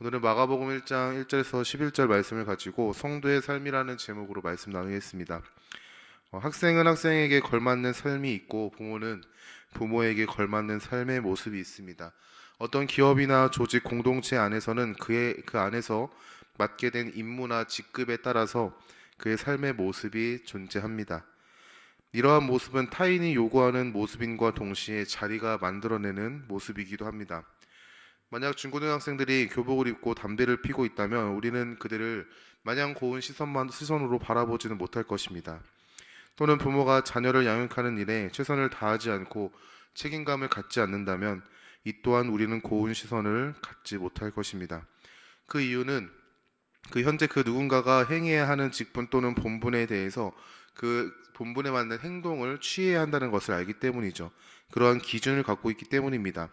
오늘은 마가복음 1장 1절에서 11절 말씀을 가지고 성도의 삶이라는 제목으로 말씀 나누겠습니다. 학생은 학생에게 걸맞는 삶이 있고 부모는 부모에게 걸맞는 삶의 모습이 있습니다. 어떤 기업이나 조직 공동체 안에서는 그 안에서 맡게 된 임무나 직급에 따라서 그의 삶의 모습이 존재합니다. 이러한 모습은 타인이 요구하는 모습인과 동시에 자리가 만들어내는 모습이기도 합니다. 만약 중고등학생들이 교복을 입고 담배를 피고 있다면 우리는 그들을 마냥 고운 시선으로 바라보지는 못할 것입니다. 또는 부모가 자녀를 양육하는 일에 최선을 다하지 않고 책임감을 갖지 않는다면 이 또한 우리는 고운 시선을 갖지 못할 것입니다. 그 이유는 현재 그 누군가가 행해야 하는 직분 또는 본분에 대해서 그 본분에 맞는 행동을 취해야 한다는 것을 알기 때문이죠. 그러한 기준을 갖고 있기 때문입니다.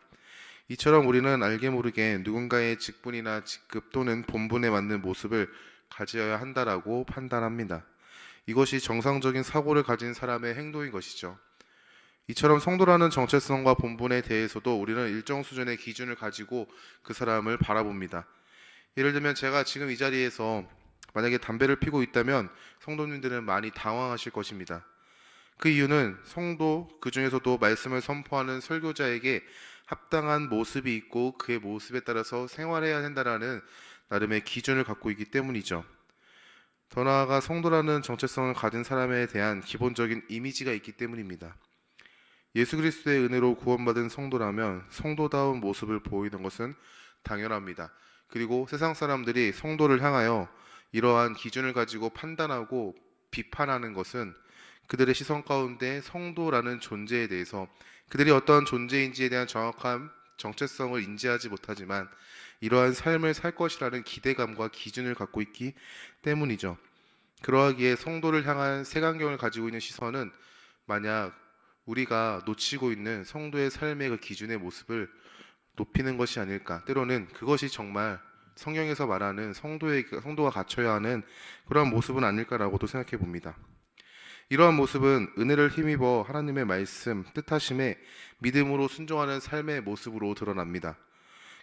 이처럼 우리는 알게 모르게 누군가의 직분이나 직급 또는 본분에 맞는 모습을 가져야 한다라고 판단합니다. 이것이 정상적인 사고를 가진 사람의 행동인 것이죠. 이처럼 성도라는 정체성과 본분에 대해서도 우리는 일정 수준의 기준을 가지고 그 사람을 바라봅니다. 예를 들면 제가 지금 이 자리에서 만약에 담배를 피고 있다면 성도님들은 많이 당황하실 것입니다. 그 이유는 성도, 그 중에서도 말씀을 선포하는 설교자에게 합당한 모습이 있고 그의 모습에 따라서 생활해야 한다라는 나름의 기준을 갖고 있기 때문이죠. 더 나아가 성도라는 정체성을 가진 사람에 대한 기본적인 이미지가 있기 때문입니다. 예수 그리스도의 은혜로 구원받은 성도라면 성도다운 모습을 보이는 것은 당연합니다. 그리고 세상 사람들이 성도를 향하여 이러한 기준을 가지고 판단하고 비판하는 것은 그들의 시선 가운데 성도라는 존재에 대해서 그들이 어떠한 존재인지에 대한 정확한 정체성을 인지하지 못하지만 이러한 삶을 살 것이라는 기대감과 기준을 갖고 있기 때문이죠. 그러하기에 성도를 향한 색안경을 가지고 있는 시선은 만약 우리가 놓치고 있는 성도의 삶의 그 기준의 모습을 높이는 것이 아닐까. 때로는 그것이 정말 성경에서 말하는 성도가 갖춰야 하는 그러한 모습은 아닐까라고도 생각해 봅니다. 이러한 모습은 은혜를 힘입어 하나님의 말씀, 뜻하심에 믿음으로 순종하는 삶의 모습으로 드러납니다.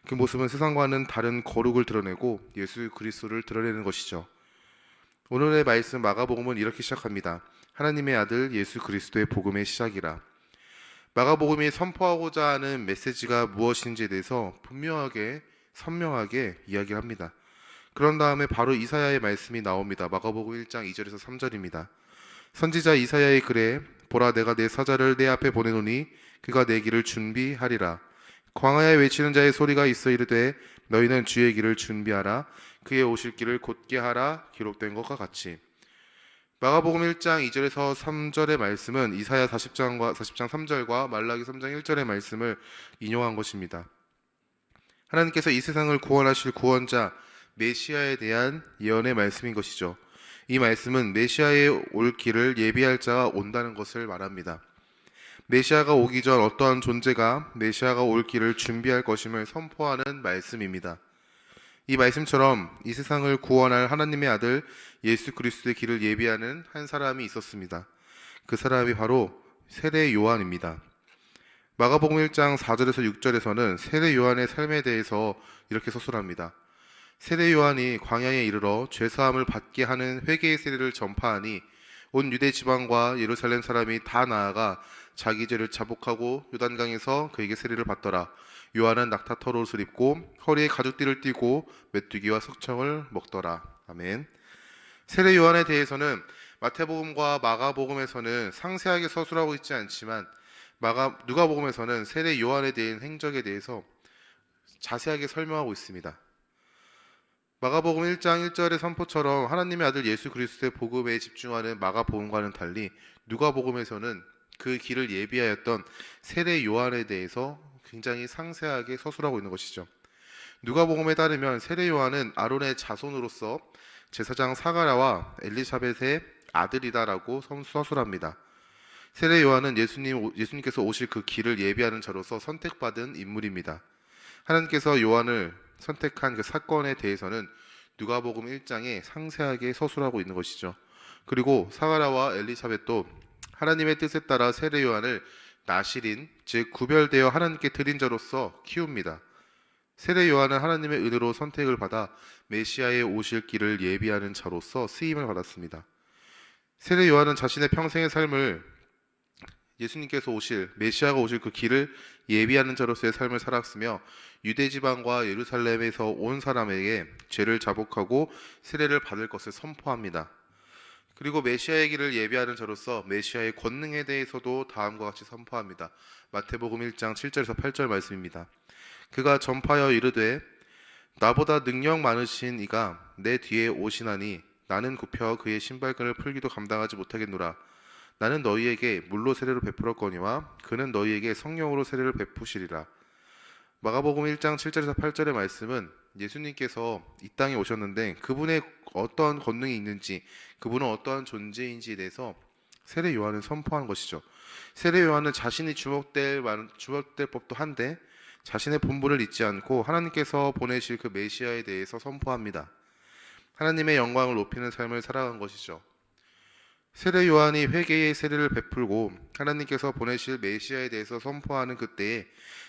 그 모습은 세상과는 다른 거룩을 드러내고 예수 그리스도를 드러내는 것이죠. 오늘의 말씀 마가복음은 이렇게 시작합니다. 하나님의 아들 예수 그리스도의 복음의 시작이라. 마가복음이 선포하고자 하는 메시지가 무엇인지에 대해서 분명하게 선명하게 이야기를 합니다. 그런 다음에 바로 이사야의 말씀이 나옵니다. 마가복음 1장 2절에서 3절입니다. 선지자 이사야의 글에 보라 내가 내 사자를 내 앞에 보내노니 그가 내 길을 준비하리라. 광야에 외치는 자의 소리가 있어 이르되 너희는 주의 길을 준비하라. 그의 오실 길을 곧게 하라. 기록된 것과 같이. 마가복음 1장 2절에서 3절의 말씀은 이사야 40장 3절과 말라기 3장 1절의 말씀을 인용한 것입니다. 하나님께서 이 세상을 구원하실 구원자 메시아에 대한 예언의 말씀인 것이죠. 이 말씀은 메시아의 올 길을 예비할 자가 온다는 것을 말합니다. 메시아가 오기 전 어떠한 존재가 메시아가 올 길을 준비할 것임을 선포하는 말씀입니다. 이 말씀처럼 이 세상을 구원할 하나님의 아들 예수 그리스도의 길을 예비하는 한 사람이 있었습니다. 그 사람이 바로 세례 요한입니다. 마가복음 1장 4절에서 6절에서는 세례 요한의 삶에 대해서 이렇게 서술합니다. 세례 요한이 광야에 이르러 죄사함을 받게 하는 회개의 세례를 전파하니 온 유대 지방과 예루살렘 사람이 다 나아가 자기 죄를 자복하고 요단강에서 그에게 세례를 받더라. 요한은 낙타털 옷을 입고 허리에 가죽띠를 띠고 메뚜기와 석청을 먹더라. 아멘. 세례 요한에 대해서는 마태복음과 마가복음에서는 상세하게 서술하고 있지 않지만 누가복음에서는 세례 요한에 대한 행적에 대해서 자세하게 설명하고 있습니다. 마가복음 1장 1절의 선포처럼 하나님의 아들 예수 그리스도의 복음에 집중하는 마가복음과는 달리 누가복음에서는 그 길을 예비하였던 세례 요한에 대해서 굉장히 상세하게 서술하고 있는 것이죠. 누가복음에 따르면 세례 요한은 아론의 자손으로서 제사장 사가랴와 엘리사벳의 아들이다라고 서술합니다. 세례 요한은 예수님께서 오실 그 길을 예비하는 자로서 선택받은 인물입니다. 하나님께서 요한을 선택한 그 사건에 대해서는 누가복음 1장에 상세하게 서술하고 있는 것이죠. 그리고 사가랴와 엘리사벳도 하나님의 뜻에 따라 세례 요한을 나실인, 즉 구별되어 하나님께 드린 자로서 키웁니다. 세례 요한은 하나님의 은혜로 선택을 받아 메시아의 오실 길을 예비하는 자로서 쓰임을 받았습니다. 세례 요한은 자신의 평생의 삶을 예수님께서 오실 메시아가 오실 그 길을 예비하는 자로서의 삶을 살았으며 유대 지방과 예루살렘에서 온 사람에게 죄를 자복하고 세례를 받을 것을 선포합니다. 그리고 메시아의 길을 예비하는 자로서 메시아의 권능에 대해서도 다음과 같이 선포합니다. 마태복음 1장 7절에서 8절 말씀입니다. 그가 전파하여 이르되 나보다 능력 많으신 이가 내 뒤에 오시나니 나는 굽혀 그의 신발끈을 풀기도 감당하지 못하겠노라. 나는 너희에게 물로 세례를 베풀었거니와 그는 너희에게 성령으로 세례를 베푸시리라. 마가복음 1장 7절에서 8절의 말씀은 예수님께서 이 땅에 오셨는데 그분의 어떠한 권능이 있는지, 그분은 어떠한 존재인지에 대해서 세례 요한은 선포한 것이죠. 세례 요한은 자신이 주목될 법도 한데 자신의 본분을 잊지 않고 하나님께서 보내실 그 메시아에 대해서 선포합니다. 하나님의 영광을 높이는 삶을 살아간 것이죠. 세례 요한이 회개의 세례를 베풀고 하나님께서 보내실 메시아에 대해서 선포하는 그때에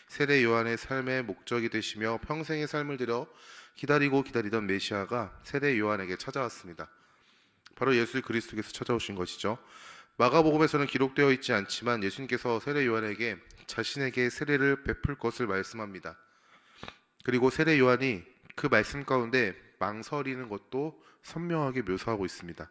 세례 요한의 삶의 목적이 되시며 평생의 삶을 들여 기다리던 메시아가 세례 요한에게 찾아왔습니다. 바로 예수 그리스도께서 찾아오신 것이죠. 마가복음에서는 기록되어 있지 않지만 예수님께서 세례 요한에게 자신에게 세례를 베풀 것을 말씀합니다. 그리고 세례 요한이 그 말씀 가운데 망설이는 것도 선명하게 묘사하고 있습니다.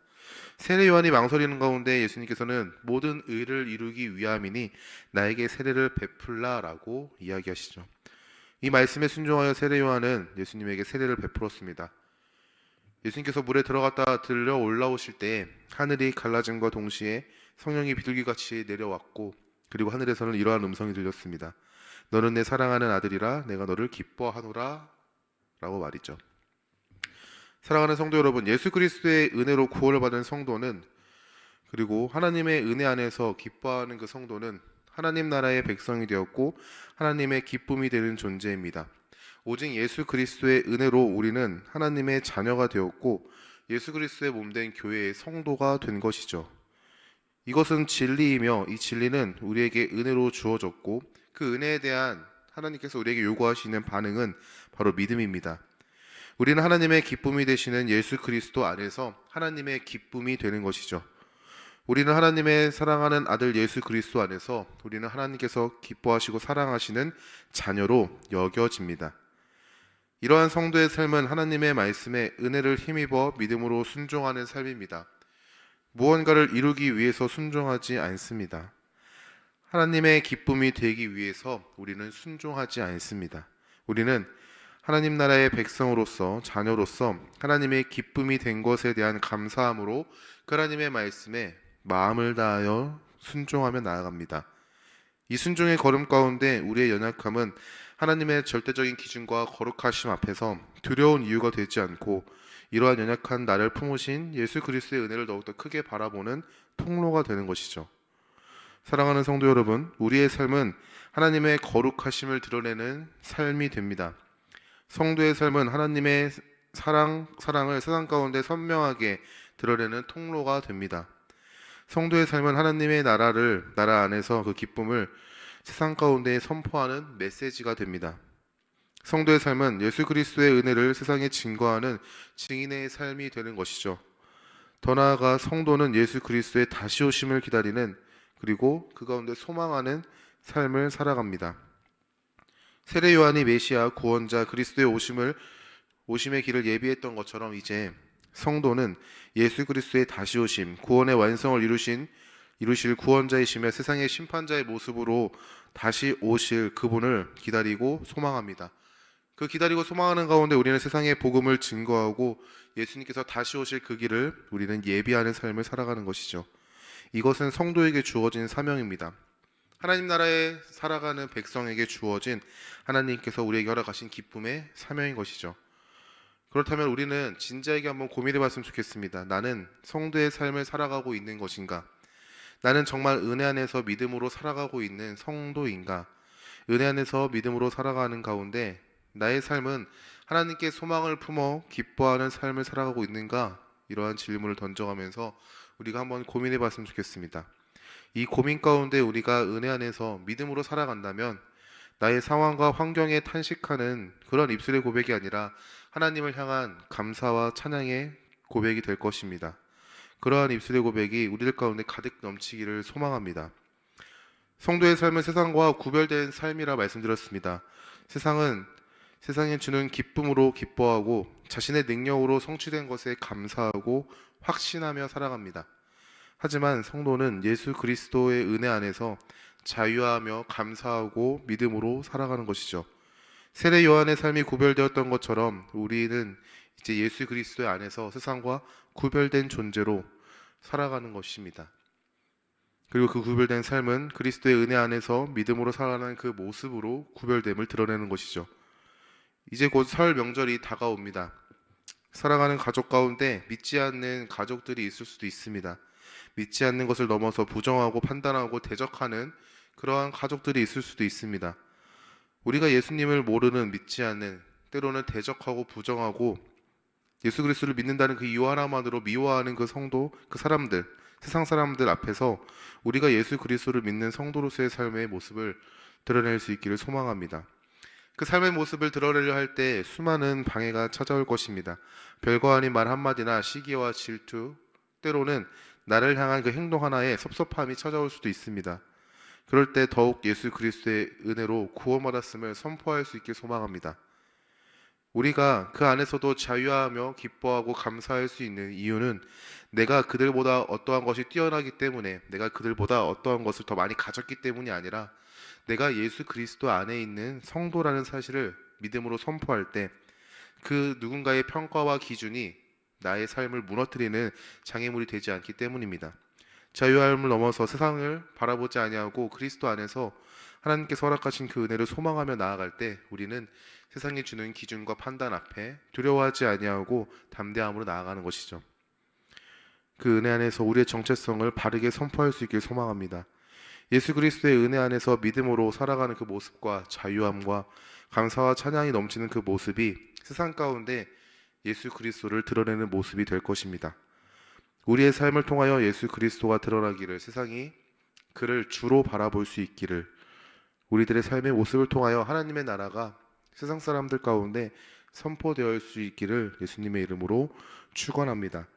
세례 요한이 망설이는 가운데 예수님께서는 모든 의를 이루기 위함이니 나에게 세례를 베풀라라고 이야기하시죠. 이 말씀에 순종하여 세례 요한은 예수님에게 세례를 베풀었습니다. 예수님께서 물에 들어갔다 들려 올라오실 때 하늘이 갈라짐과 동시에 성령이 비둘기같이 내려왔고 그리고 하늘에서는 이러한 음성이 들렸습니다. 너는 내 사랑하는 아들이라 내가 너를 기뻐하노라 라고 말이죠. 사랑하는 성도 여러분, 예수 그리스도의 은혜로 구원을 받은 성도는 그리고 하나님의 은혜 안에서 기뻐하는 그 성도는 하나님 나라의 백성이 되었고 하나님의 기쁨이 되는 존재입니다. 오직 예수 그리스도의 은혜로 우리는 하나님의 자녀가 되었고 예수 그리스도의 몸된 교회의 성도가 된 것이죠. 이것은 진리이며 이 진리는 우리에게 은혜로 주어졌고 그 은혜에 대한 하나님께서 우리에게 요구하시는 반응은 바로 믿음입니다. 우리는 하나님의 기쁨이 되시는 예수 그리스도 안에서 하나님의 기쁨이 되는 것이죠. 우리는 하나님의 사랑하는 아들 예수 그리스도 안에서 우리는 하나님께서 기뻐하시고 사랑하시는 자녀로 여겨집니다. 이러한 성도의 삶은 하나님의 말씀에 은혜를 힘입어 믿음으로 순종하는 삶입니다. 무언가를 이루기 위해서 순종하지 않습니다. 하나님의 기쁨이 되기 위해서 우리는 순종하지 않습니다. 우리는 하나님 나라의 백성으로서 자녀로서 하나님의 기쁨이 된 것에 대한 감사함으로 그 하나님의 말씀에 마음을 다하여 순종하며 나아갑니다. 이 순종의 걸음 가운데 우리의 연약함은 하나님의 절대적인 기준과 거룩하심 앞에서 두려운 이유가 되지 않고 이러한 연약한 나를 품으신 예수 그리스도의 은혜를 더욱더 크게 바라보는 통로가 되는 것이죠. 사랑하는 성도 여러분, 우리의 삶은 하나님의 거룩하심을 드러내는 삶이 됩니다. 성도의 삶은 하나님의 사랑을 세상 가운데 선명하게 드러내는 통로가 됩니다. 성도의 삶은 하나님의 나라 안에서 그 기쁨을 세상 가운데 선포하는 메시지가 됩니다. 성도의 삶은 예수 그리스도의 은혜를 세상에 증거하는 증인의 삶이 되는 것이죠. 더 나아가 성도는 예수 그리스도의 다시 오심을 기다리는 그리고 그 가운데 소망하는 삶을 살아갑니다. 세례 요한이 메시아 구원자 그리스도의 오심의 길을 예비했던 것처럼 이제 성도는 예수 그리스도의 다시 오심, 구원의 완성을 이루실 구원자이시며 세상의 심판자의 모습으로 다시 오실 그분을 기다리고 소망합니다. 그 기다리고 소망하는 가운데 우리는 세상의 복음을 증거하고 예수님께서 다시 오실 그 길을 우리는 예비하는 삶을 살아가는 것이죠. 이것은 성도에게 주어진 사명입니다. 하나님 나라에 살아가는 백성에게 주어진 하나님께서 우리에게 허락하신 기쁨의 사명인 것이죠. 그렇다면 우리는 진지하게 한번 고민해 봤으면 좋겠습니다. 나는 성도의 삶을 살아가고 있는 것인가? 나는 정말 은혜 안에서 믿음으로 살아가고 있는 성도인가? 은혜 안에서 믿음으로 살아가는 가운데 나의 삶은 하나님께 소망을 품어 기뻐하는 삶을 살아가고 있는가? 이러한 질문을 던져가면서 우리가 한번 고민해 봤으면 좋겠습니다. 이 고민 가운데 우리가 은혜 안에서 믿음으로 살아간다면 나의 상황과 환경에 탄식하는 그런 입술의 고백이 아니라 하나님을 향한 감사와 찬양의 고백이 될 것입니다. 그러한 입술의 고백이 우리들 가운데 가득 넘치기를 소망합니다. 성도의 삶은 세상과 구별된 삶이라 말씀드렸습니다. 세상에 주는 기쁨으로 기뻐하고 자신의 능력으로 성취된 것에 감사하고 확신하며 살아갑니다. 하지만 성도는 예수 그리스도의 은혜 안에서 자유하며 감사하고 믿음으로 살아가는 것이죠. 세례 요한의 삶이 구별되었던 것처럼 우리는 이제 예수 그리스도의 안에서 세상과 구별된 존재로 살아가는 것입니다. 그리고 그 구별된 삶은 그리스도의 은혜 안에서 믿음으로 살아가는 그 모습으로 구별됨을 드러내는 것이죠. 이제 곧 설 명절이 다가옵니다. 살아가는 가족 가운데 믿지 않는 가족들이 있을 수도 있습니다. 믿지 않는 것을 넘어서 부정하고 판단하고 대적하는 그러한 가족들이 있을 수도 있습니다. 우리가 예수님을 모르는 믿지 않는 때로는 대적하고 부정하고 예수 그리스도를 믿는다는 그 이유 하나만으로 미워하는 그 성도, 그 사람들, 세상 사람들 앞에서 우리가 예수 그리스도를 믿는 성도로서의 삶의 모습을 드러낼 수 있기를 소망합니다. 그 삶의 모습을 드러내려 할 때 수많은 방해가 찾아올 것입니다. 별거 아닌 말 한마디나 시기와 질투, 때로는 나를 향한 그 행동 하나에 섭섭함이 찾아올 수도 있습니다. 그럴 때 더욱 예수 그리스도의 은혜로 구원받았음을 선포할 수 있길 소망합니다. 우리가 그 안에서도 자유하며 기뻐하고 감사할 수 있는 이유는 내가 그들보다 어떠한 것이 뛰어나기 때문에, 내가 그들보다 어떠한 것을 더 많이 가졌기 때문이 아니라 내가 예수 그리스도 안에 있는 성도라는 사실을 믿음으로 선포할 때 그 누군가의 평가와 기준이 나의 삶을 무너뜨리는 장애물이 되지 않기 때문입니다. 자유함을 넘어서 세상을 바라보지 아니하고 그리스도 안에서 하나님께서 허락하신 그 은혜를 소망하며 나아갈 때 우리는 세상이 주는 기준과 판단 앞에 두려워하지 아니하고 담대함으로 나아가는 것이죠. 그 은혜 안에서 우리의 정체성을 바르게 선포할 수 있길 소망합니다. 예수 그리스도의 은혜 안에서 믿음으로 살아가는 그 모습과 자유함과 감사와 찬양이 넘치는 그 모습이 세상 가운데 예수 그리스도를 드러내는 모습이 될 것입니다. 우리의 삶을 통하여 예수 그리스도가 드러나기를, 세상이 그를 주로 바라볼 수 있기를, 우리들의 삶의 모습을 통하여 하나님의 나라가 세상 사람들 가운데 선포되어 수 있기를 예수님의 이름으로 축원합니다.